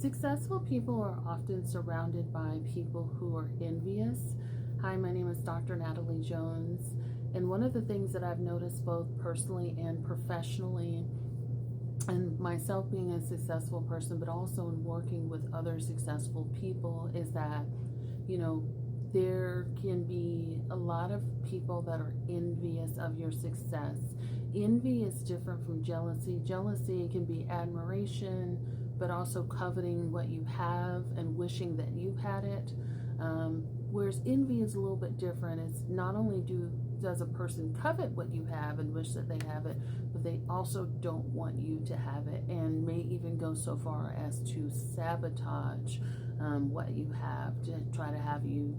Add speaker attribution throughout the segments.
Speaker 1: Successful people are often surrounded by people who are envious. Hi, my name is Dr. Natalie Jones, and one of the things that I've noticed both personally and professionally, and myself being a successful person, but also in working with other successful people, is that, there can be a lot of people that are envious of your success. Envy is different from jealousy. Jealousy can be admiration, but also coveting what you have and wishing that you had it. Whereas envy is a little bit different. It's not only does a person covet what you have and wish that they have it, but they also don't want you to have it, and may even go so far as to sabotage what you have, to try to have you,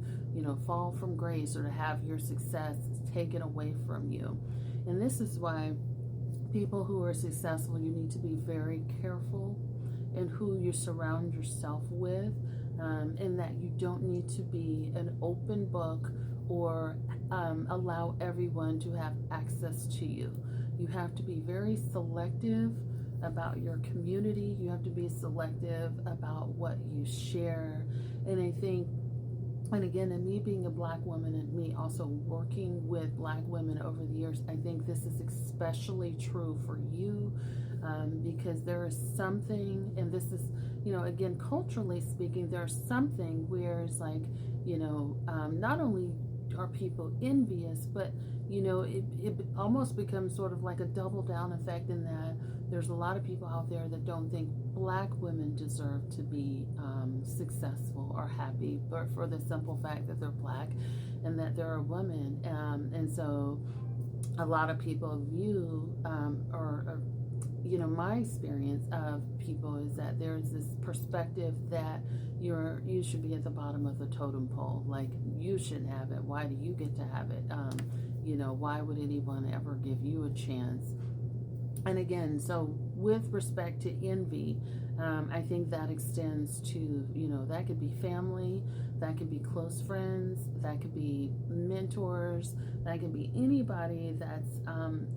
Speaker 1: fall from grace, or to have your success taken away from you. And this is why people who are successful, you need to be very careful in who you surround yourself with, and that you don't need to be an open book or allow everyone to have access to you. You have to be very selective about your community. You have to be selective about what you share. And I think, and again, and me being a Black woman and me also working with Black women over the years, I think this is especially true for you, because there is something, and this is, again, culturally speaking, there's something where it's like, not only are people envious, but it almost becomes sort of like a double down effect, in that there's a lot of people out there that don't think Black women deserve to be successful or happy, but for the simple fact that they're Black and that they're a woman. And so a lot of people view, my experience of people is that there's this perspective that you should be at the bottom of the totem pole. Like, you shouldn't have it. Why do you get to have it? Why would anyone ever give you a chance? And again, so with respect to envy, I think that extends to, that could be family, that could be close friends, that could be mentors, that could be anybody that's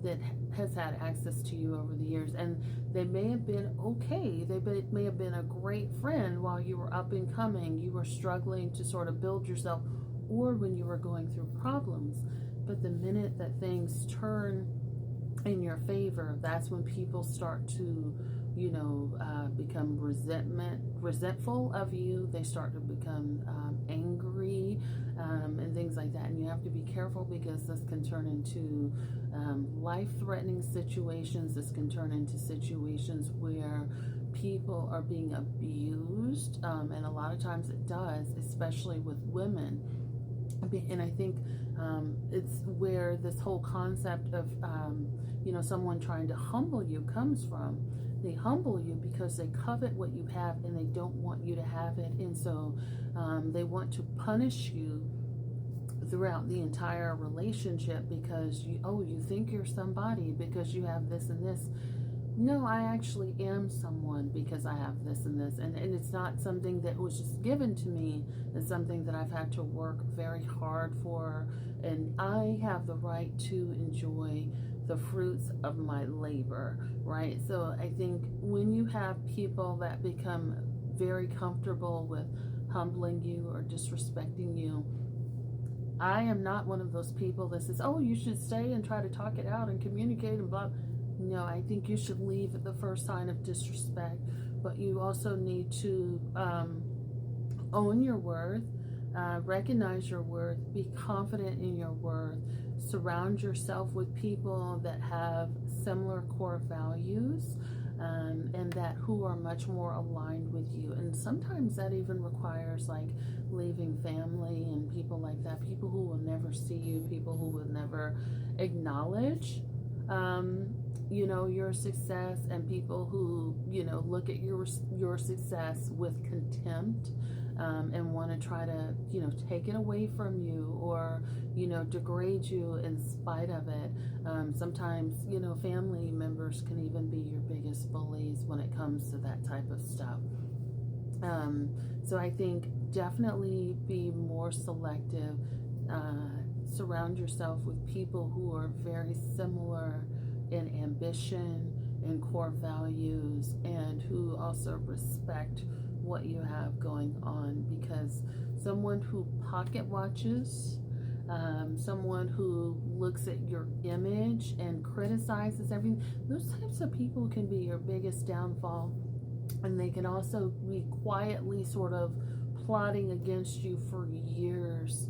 Speaker 1: that has had access to you over the years. And they may have been okay. May have been a great friend while you were up and coming, you were struggling to sort of build yourself, or when you were going through problems. But the minute that things turn in your favor, that's when people start to, become resentful of you. They start to become angry, and things like that. And you have to be careful, because this can turn into life-threatening situations. This can turn into situations where people are being abused, and a lot of times it does, especially with women. And I think it's where this whole concept of someone trying to humble you comes from. They humble you because they covet what you have and they don't want you to have it. And so they want to punish you throughout the entire relationship, because you think you're somebody because you have this and this. No, I actually am someone because I have this and this. And it's not something that was just given to me. It's something that I've had to work very hard for. And I have the right to enjoy the fruits of my labor, right? So I think when you have people that become very comfortable with humbling you or disrespecting you, I am not one of those people that says, oh, you should stay and try to talk it out and communicate and blah. No, I think you should leave at the first sign of disrespect, but you also need to own your worth, recognize your worth, be confident in your worth, surround yourself with people that have similar core values, and that who are much more aligned with you. And sometimes that even requires like leaving family and people like that, people who will never see you, people who will never acknowledge your success, and people who, look at your success with contempt, and want to try to, take it away from you, or, degrade you in spite of it. Sometimes, family members can even be your biggest bullies when it comes to that type of stuff. So I think definitely be more selective. Surround yourself with people who are very similar in ambition, and core values, and who also respect what you have going on. Because someone who pocket watches, someone who looks at your image and criticizes everything, those types of people can be your biggest downfall. And they can also be quietly sort of plotting against you for years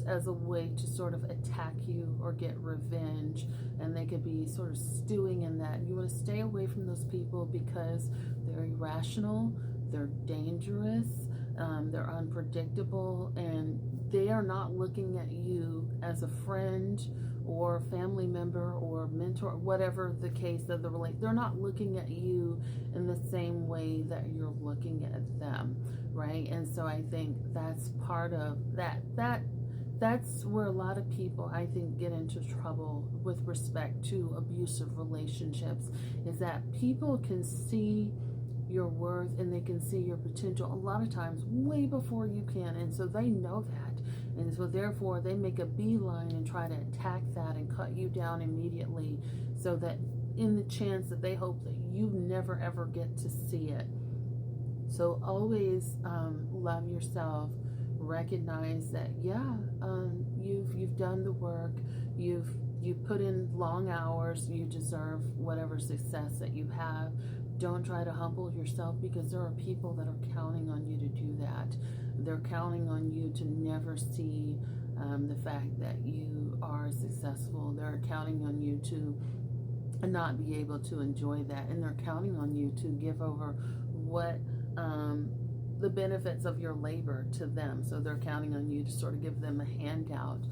Speaker 1: as a way to sort of attack you or get revenge. And they could be sort of stewing in that. You want to stay away from those people because they're irrational, they're dangerous, they're unpredictable, and they are not looking at you as a friend or family member or mentor, whatever the case of the relate. They're not looking at you in the same way that you're looking at them, right? And so I think that's part of that. That's where a lot of people, I think, get into trouble with respect to abusive relationships, is that people can see your worth and they can see your potential a lot of times way before you can, and so they know that, and so therefore they make a beeline and try to attack that and cut you down immediately, so that in the chance that they hope that you never ever get to see it. So always love yourself, recognize that you've done the work, you've put in long hours, you deserve whatever success that you have. Don't try to humble yourself, because there are people that are counting on you to do that. They're counting on you to never see the fact that you are successful. They're counting on you to not be able to enjoy that, and they're counting on you to give over what the benefits of your labor to them. So they're counting on you to sort of give them a handout,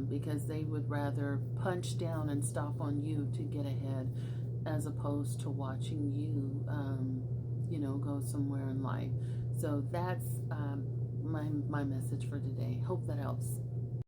Speaker 1: because they would rather punch down and stomp on you to get ahead, as opposed to watching you, go somewhere in life. So that's my message for today. Hope that helps.